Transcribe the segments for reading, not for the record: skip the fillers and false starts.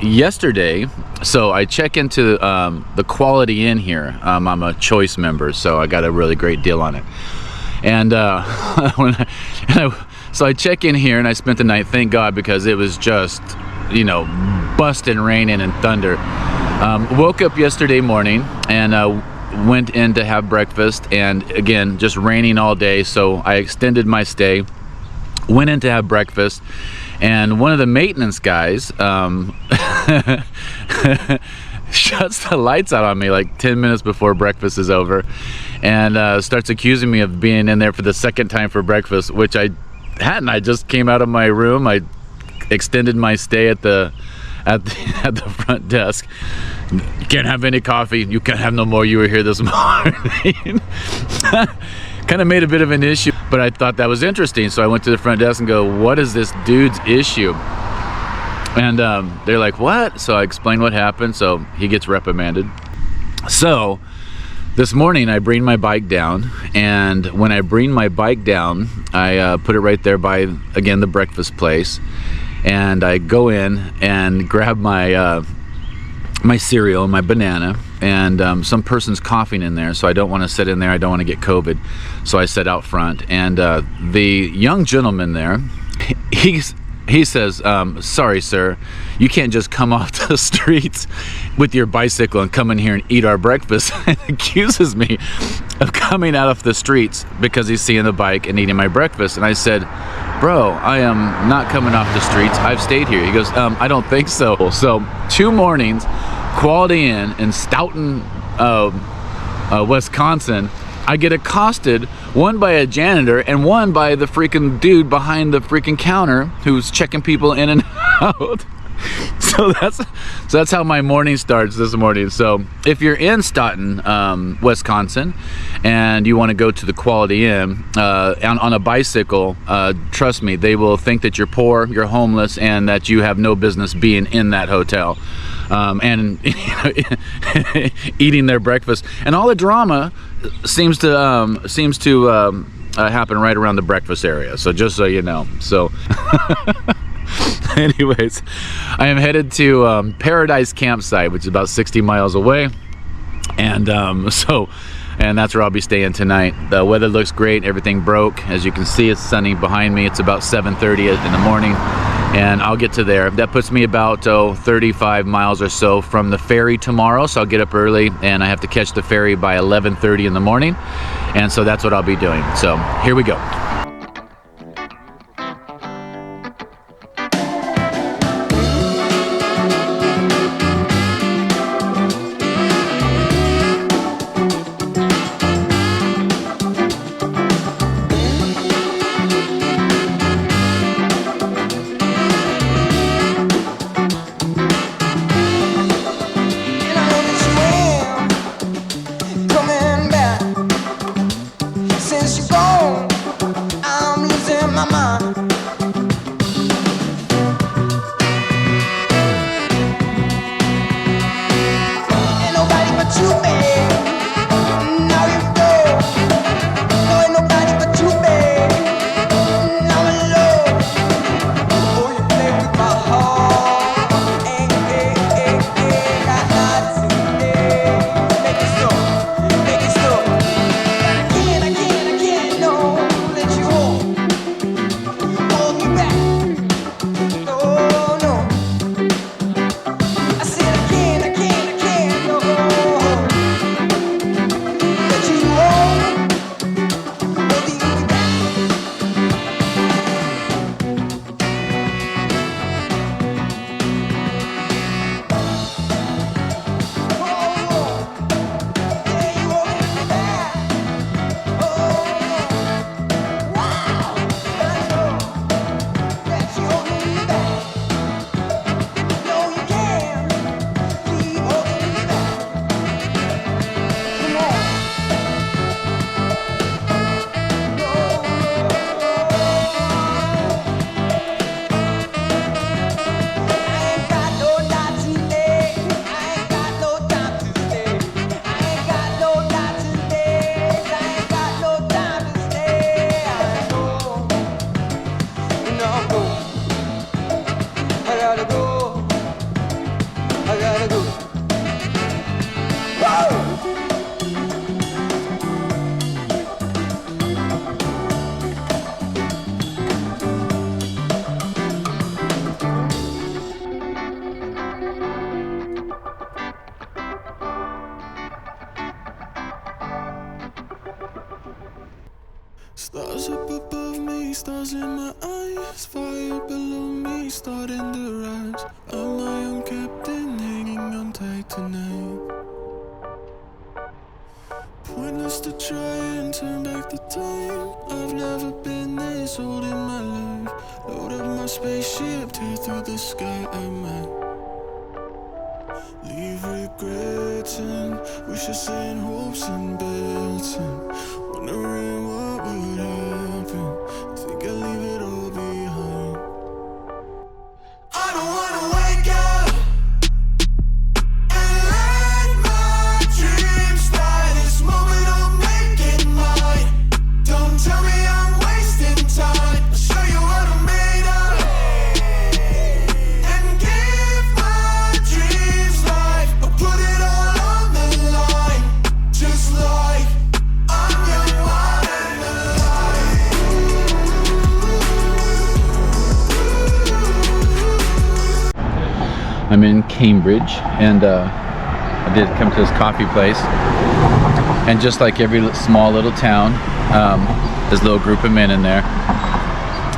Yesterday, so I check into the Quality Inn here. I'm a Choice member, so I got a really great deal on it. And so I check in here, and I spent the night, thank God, because it was just, busting raining and thunder. Woke up yesterday morning and went in to have breakfast, and again, just raining all day, so I extended my stay. Went in to have breakfast, and one of the maintenance guys shuts the lights out on me like 10 minutes before breakfast is over, and starts accusing me of being in there for the second time for breakfast, which I hadn't. I just came out of my room. I extended my stay at the front desk. You can't have any coffee. You can't have no more. You were here this morning. Kind of made a bit of an issue, but I thought that was interesting. So I went to the front desk and go, what is this dude's issue? And they're like, what? So I explained what happened. So he gets reprimanded. So this morning I bring my bike down, and when I bring my bike down, I put it right there by, again, the breakfast place, and I go in and grab my my cereal, my banana, and some person's coughing in there, so I don't want to sit in there. I don't want to get COVID, so I sit out front. And the young gentleman there, he says, sorry sir, you can't just come off the streets with your bicycle and come in here and eat our breakfast. And accuses me of coming out of the streets because he's seeing the bike and eating my breakfast. And I said, bro, I am not coming off the streets. I've stayed here. He goes, I don't think so. So 2 mornings, Quality Inn in Stoughton, Wisconsin, I get accosted, one by a janitor and one by the freaking dude behind the freaking counter who's checking people in and out. So that's how my morning starts this morning. So if you're in Stoughton, Wisconsin, and you want to go to the Quality Inn on a bicycle, trust me, they will think that you're poor, you're homeless, and that you have no business being in that hotel. And eating their breakfast, and all the drama seems to happen right around the breakfast area. So just so you know. So anyways, I am headed to Paradise Campsite, which is about 60 miles away, and that's where I'll be staying tonight. The weather looks great. Everything broke. As you can see, it's sunny behind me. It's about 7:30 in the morning, and I'll get to there. That puts me about 35 miles or so from the ferry tomorrow, so I'll get up early, and I have to catch the ferry by 11:30 in the morning, and so that's what I'll be doing. So here we go. Since you're gone, Stars up above me, stars in my eyes, fire below me, starting to rise. I'm my own captain, hanging on tight tonight. Pointless to try and turn back the time. I've never been this old in my life. Load up my spaceship, tear through the sky at night. Leave regrets and wishes and hopes and bets and wondering what would happen. Think I'll leave it all behind. I don't wanna wake up and let my dreams die. This moment I'll make it mine. Don't tell me I'm wasting time. I'll show you what I'm made of and give my dreams life. I'll put it all on the line, just like I'm young, wild and alive. I'm in Cambridge, and I did come to this coffee place, and just like every small little town, there's a little group of men in there,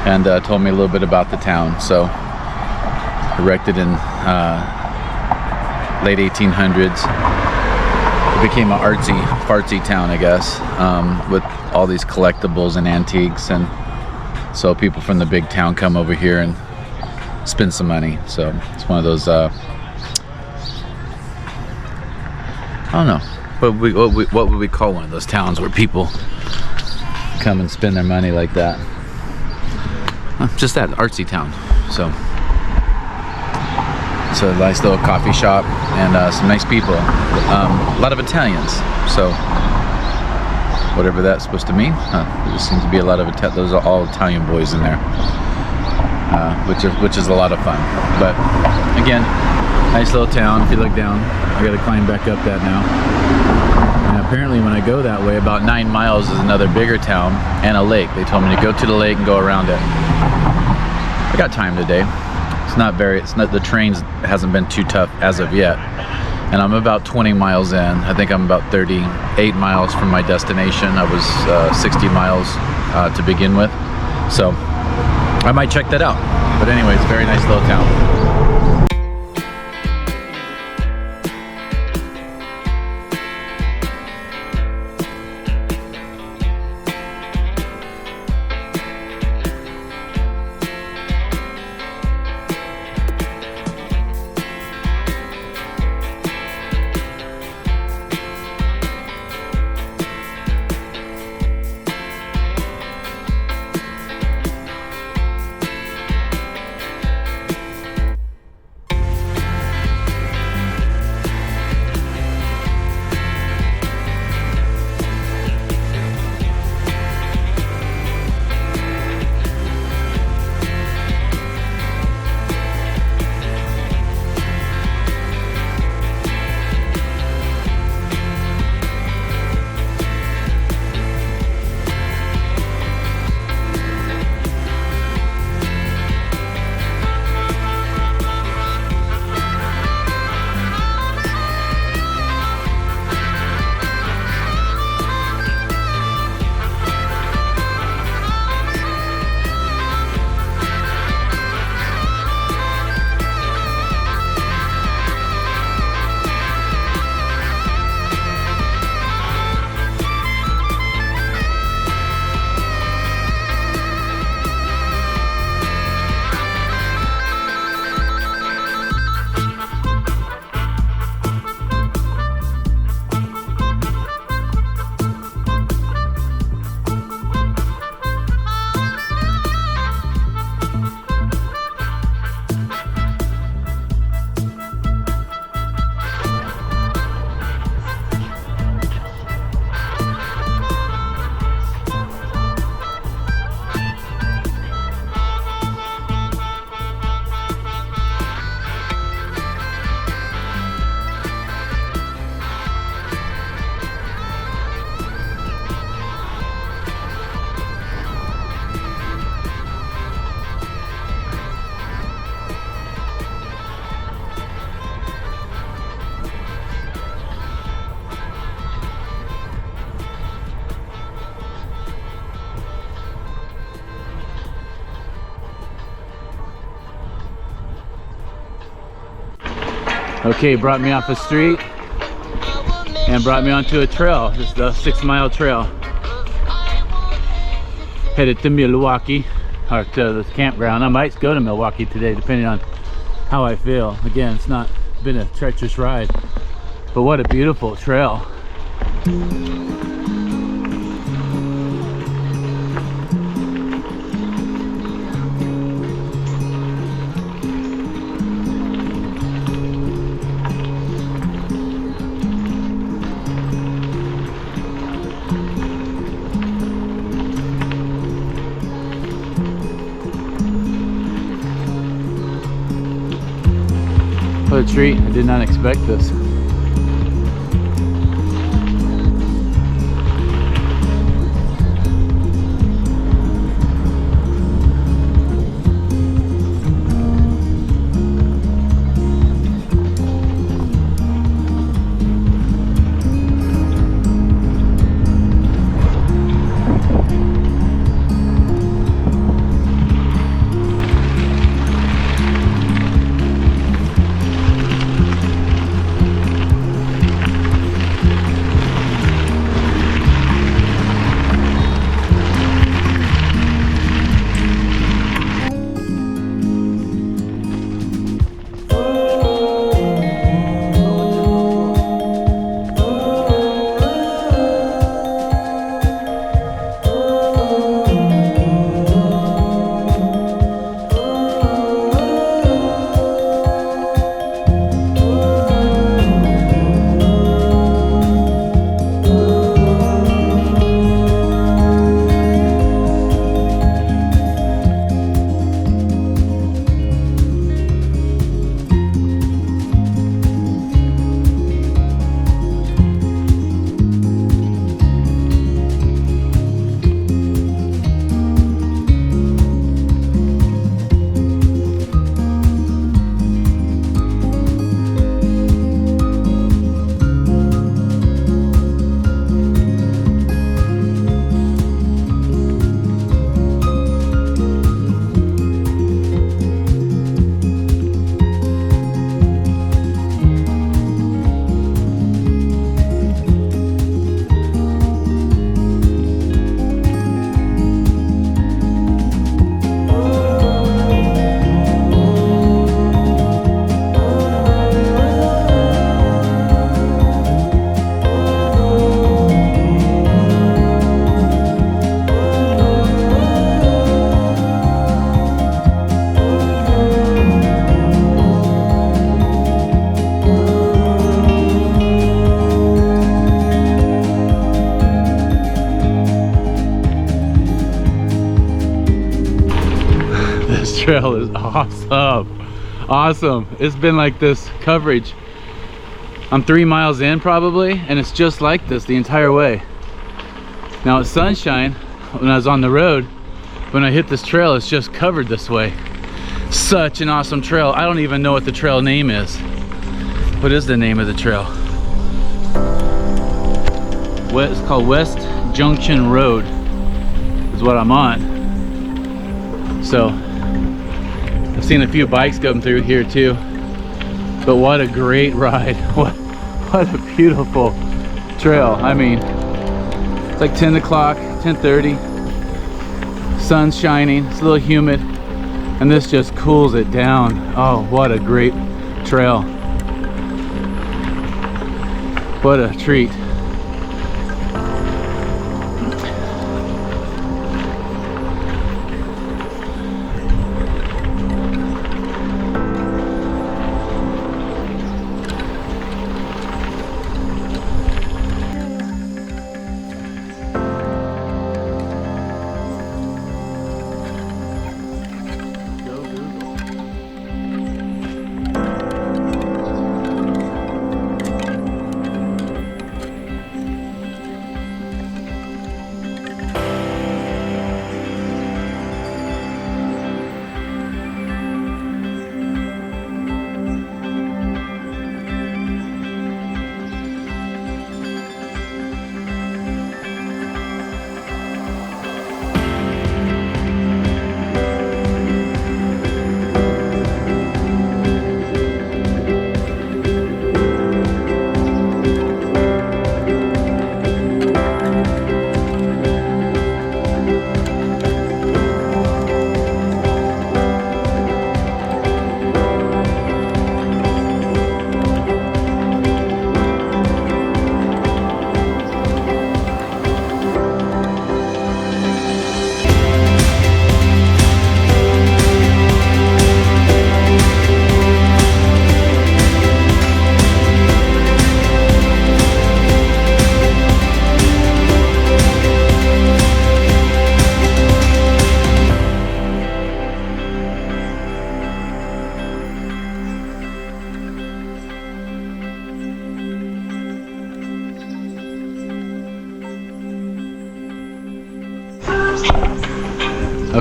and told me a little bit about the town. So, erected in late 1800s, it became an artsy, fartsy town, I guess, with all these collectibles and antiques, and so people from the big town come over here and spend some money. So it's one of those I don't know what would we call one of those towns where people come and spend their money like that. Just that, artsy town. So it's a nice little coffee shop and some nice people, a lot of Italians, so whatever that's supposed to mean. There just seems to be a lot of those are all Italian boys in there, which is a lot of fun. But again, nice little town. If you look down, I gotta climb back up that now. And apparently when I go that way, about 9 miles is another bigger town and a lake. They told me to go to the lake and go around it. I got time today. The trains hasn't been too tough as of yet. And I'm about 20 miles in. I think I'm about 38 miles from my destination. I was 60 miles to begin with. So I might check that out. But anyways, very nice little town. Okay, brought me off a street and brought me onto a trail. This is the 6-mile trail. Headed to Milwaukee, or to the campground. I might go to Milwaukee today, depending on how I feel. Again, it's not been a treacherous ride, but what a beautiful trail. What a treat. I did not expect this. This trail is awesome. It's been like this coverage. I'm 3 miles in probably, and it's just like this the entire way. Now at sunshine, when I was on the road, when I hit this trail, it's just covered this way. Such an awesome trail. I don't even know what the trail name is. What is the name of the trail? It's called West Junction Road is what I'm on. So I've seen a few bikes come through here too, but what a great ride. What a beautiful trail. I mean, it's like 10 o'clock, 10:30, sun's shining, it's a little humid, and this just cools it down. Oh, what a great trail. What a treat.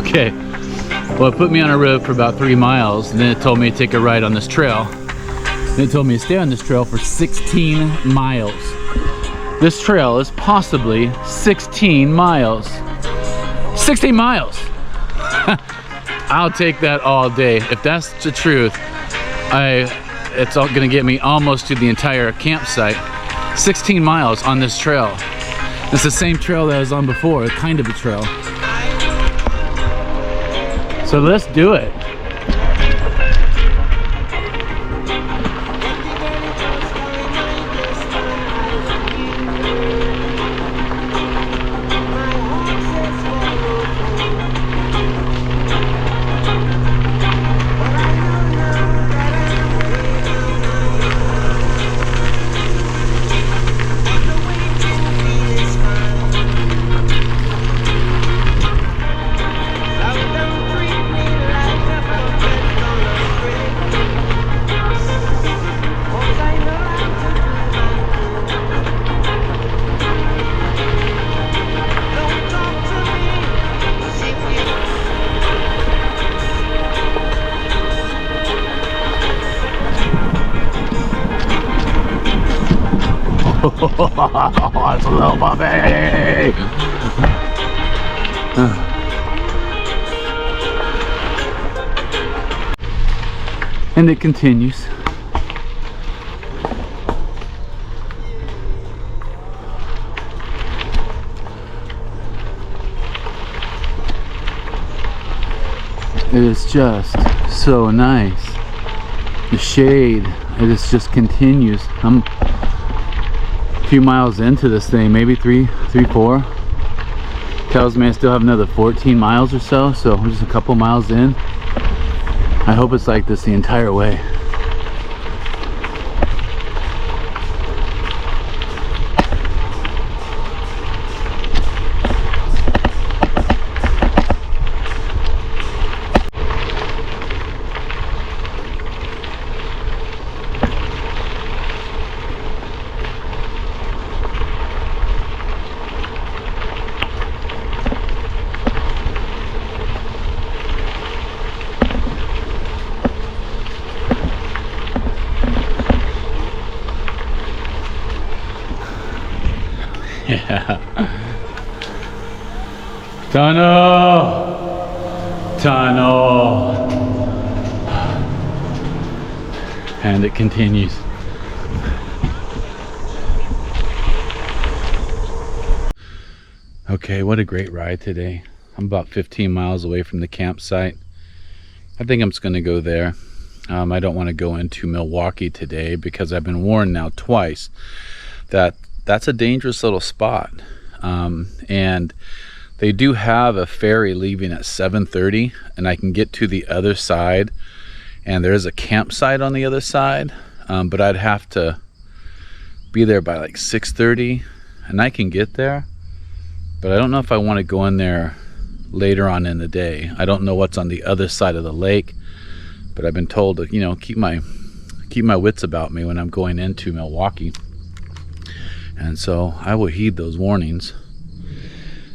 Okay, well, it put me on a road for about 3 miles, and then it told me to take a ride on this trail. Then it told me to stay on this trail for 16 miles. This trail is possibly 16 miles. 16 miles! I'll take that all day. If that's the truth, it's all gonna get me almost to the entire campsite. 16 miles on this trail. It's the same trail that I was on before, kind of a trail. So let's do it. It's a little bumpy. And it continues. It is just so nice. The shade, it just continues. I'm a few miles into this thing, maybe three, four. Tells me I still have another 14 miles or so, so I'm just a couple miles in. I hope it's like this the entire way. Yeah. Tunnel. And it continues. Okay, what a great ride today. I'm about 15 miles away from the campsite. I think I'm just going to go there. I don't want to go into Milwaukee today because I've been warned now twice that that's a dangerous little spot. And they do have a ferry leaving at 7:30, and I can get to the other side, and there is a campsite on the other side, but I'd have to be there by like 6:30, and I can get there, but I don't know if I want to go in there later on in the day. I don't know what's on the other side of the lake, but I've been told to, you know, keep my wits about me when I'm going into Milwaukee. And so I will heed those warnings.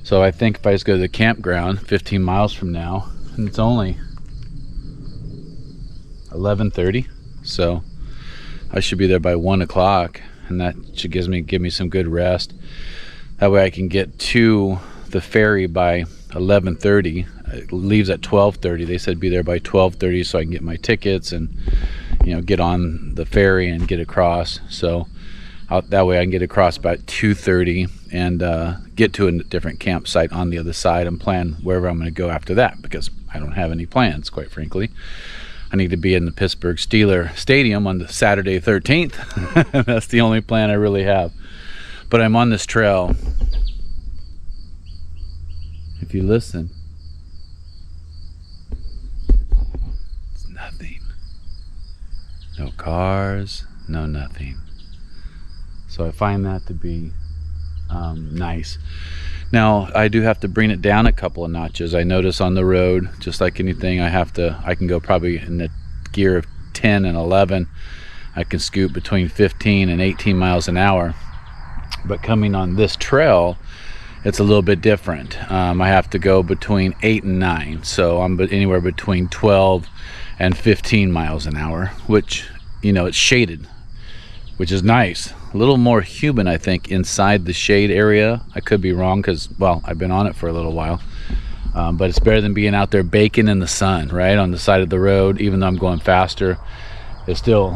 So I think if I just go to the campground 15 miles from now, and it's only 11:30, so I should be there by 1 o'clock, and that should give me some good rest. That way I can get to the ferry by 11:30. It leaves at 12:30. They said be there by 12:30 so I can get my tickets and, you know, get on the ferry and get across. So that way I can get across about 2:30 and get to a different campsite on the other side and plan wherever I'm going to go after that, because I don't have any plans, quite frankly. I need to be in the Pittsburgh Steelers Stadium on the Saturday 13th. That's the only plan I really have. But I'm on this trail. If you listen, it's nothing. No cars, no nothing. So I find that to be nice. Now I do have to bring it down a couple of notches. I notice on the road, just like anything, I can go probably in the gear of 10 and 11. I can scoot between 15 and 18 miles an hour. But coming on this trail, it's a little bit different. I have to go between 8 and 9, so I'm anywhere between 12 and 15 miles an hour, which, you know, it's shaded, which is nice. A little more human, I think, inside the shade area. I could be wrong because, well, I've been on it for a little while. But it's better than being out there baking in the sun, right, on the side of the road. Even though I'm going faster, it's still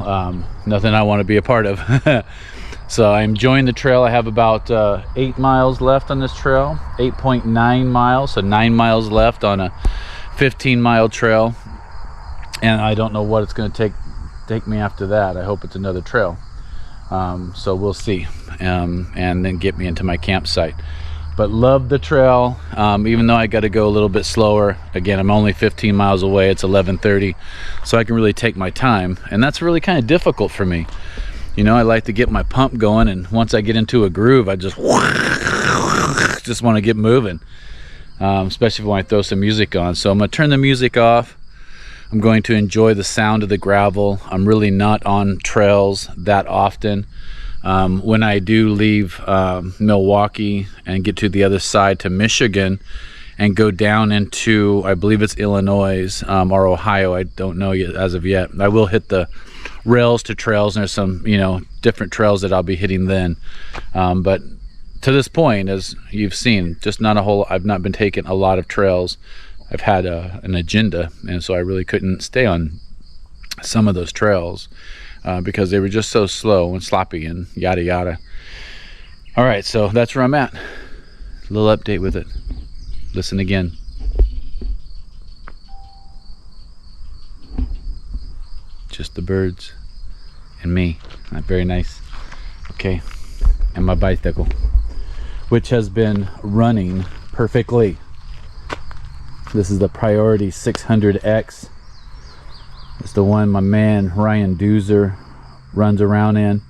nothing I want to be a part of. So I'm enjoying the trail. I have about 8 miles left on this trail, 8.9 miles, so 9 miles left on a 15-mile trail. And I don't know what it's going to take me after that. I hope it's another trail. So we'll see, and then get me into my campsite. But love the trail, even though I got to go a little bit slower. Again, I'm only 15 miles away. It's 11:30, so I can really take my time, and that's really kind of difficult for me. You know, I like to get my pump going, and once I get into a groove, I just want to get moving, especially when I throw some music on. So I'm going to turn the music off. I'm going to enjoy the sound of the gravel. I'm really not on trails that often. When I do leave Milwaukee and get to the other side to Michigan and go down into, I believe it's Illinois or Ohio, I don't know yet, as of yet. I will hit the rails to trails, and there's some, you know, different trails that I'll be hitting then. But to this point, as you've seen, just not a whole, I've not been taking a lot of trails. I've had an agenda, and so I really couldn't stay on some of those trails because they were just so slow and sloppy and yada yada. All right, so that's where I'm at. A little update with it. Listen again. Just the birds and me. Not very nice. Okay, and my bicycle, which has been running perfectly. This is the Priority 600X. It's the one my man Ryan Doozer runs around in.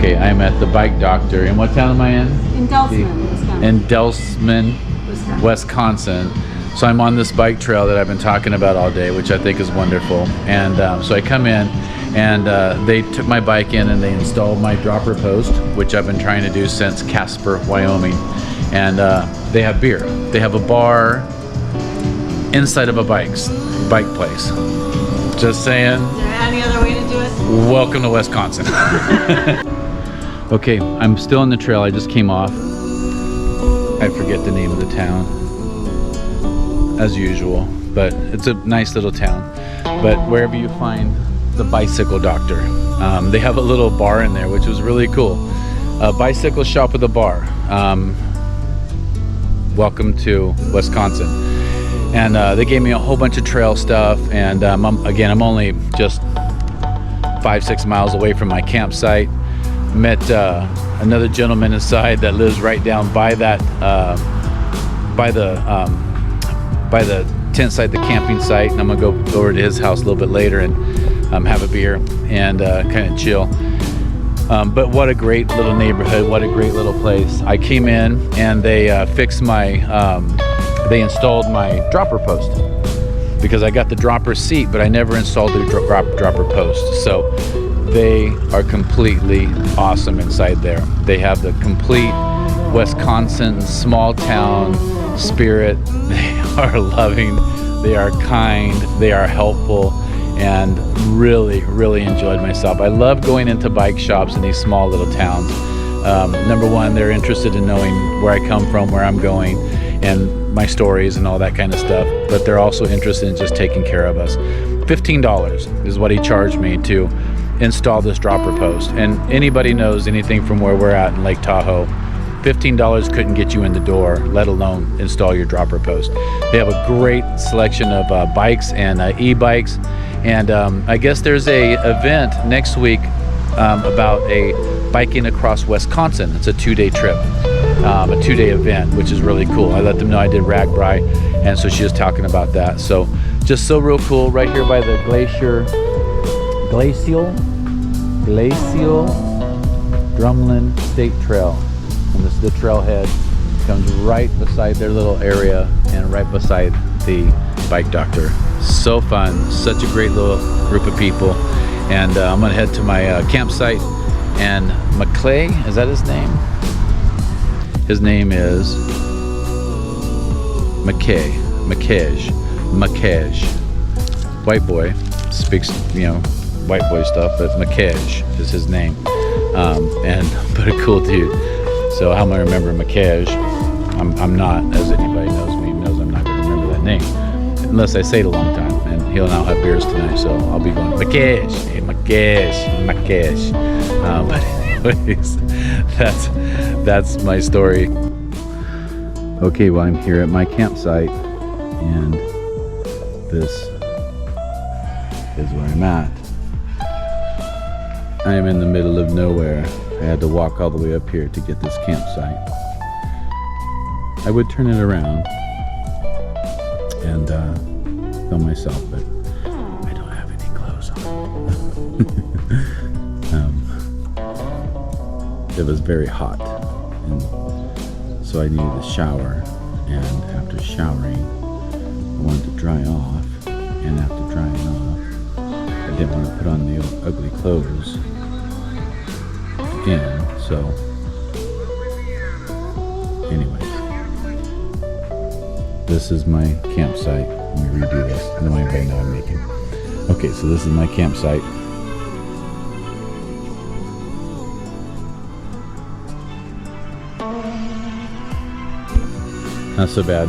Okay, I'm at the Bike Doctor. In what town am I in? In Delsman, Wisconsin. In Delsman, Wisconsin. So I'm on this bike trail that I've been talking about all day, which I think is wonderful. And so I come in, and they took my bike in and they installed my dropper post, which I've been trying to do since Casper, Wyoming. And they have beer. They have a bar inside of a bike place. Just saying. Is there any other way to do it? Welcome to Wisconsin. Okay, I'm still on the trail. I just came off. I forget the name of the town, as usual, but it's a nice little town. But wherever you find the Bicycle Doctor, they have a little bar in there, which was really cool. A bicycle shop with a bar. Welcome to Wisconsin. And they gave me a whole bunch of trail stuff. And I'm only just 5-6 miles away from my campsite. Met another gentleman inside that lives right down by that by the tent site, the camping site, and I'm gonna go over to his house a little bit later and have a beer, and kind of chill. But what a great little neighborhood, what a great little place. I came in and they fixed my, they installed my dropper post, because I got the dropper seat, but I never installed the dropper post. So they are completely awesome inside there. They have the complete Wisconsin small town spirit. They are loving, they are kind, they are helpful, and really enjoyed myself. I love going into bike shops in these small little towns. Number one, they're interested in knowing where I come from, where I'm going, and my stories and all that kind of stuff, but they're also interested in just taking care of us. $15 is what he charged me to install this dropper post, and anybody knows anything from where we're at in Lake Tahoe, $15 couldn't get you in the door, let alone install your dropper post. They have a great selection of bikes and e-bikes, and I guess there's a event next week about a biking across Wisconsin. It's a 2-day trip, a 2-day event, which is really cool. I let them know I did RAGBRAI, and so she was talking about that. So just so real cool, right here by the glacial Drumlin State Trail. And this is the trailhead, comes right beside their little area and right beside the Bike Doctor. So fun, such a great little group of people. And I'm gonna head to my campsite, and McClay, is that his name? His name is McKay. White boy, speaks, white boy stuff, but McKay is his name. But a cool dude. So how am I remember McKay? I'm not, as anybody knows me, knows I'm not gonna remember that name. Unless I say it a long time, and he'll now have beers tonight, so I'll be going, McKay, hey, McKay. But anyways, that's my story. Okay, well, I'm here at my campsite, and this is where I'm at. I am in the middle of nowhere. I had to walk all the way up here to get this campsite. I would turn it around and film myself, but I don't have any clothes on. It was very hot, and so I needed a shower, and after showering I wanted to dry off, and after drying off I didn't want to put on the ugly clothes again, so anyways, this is my campsite. Let me redo this. I know anybody know I'm making. Okay, so this is my campsite. Not so bad.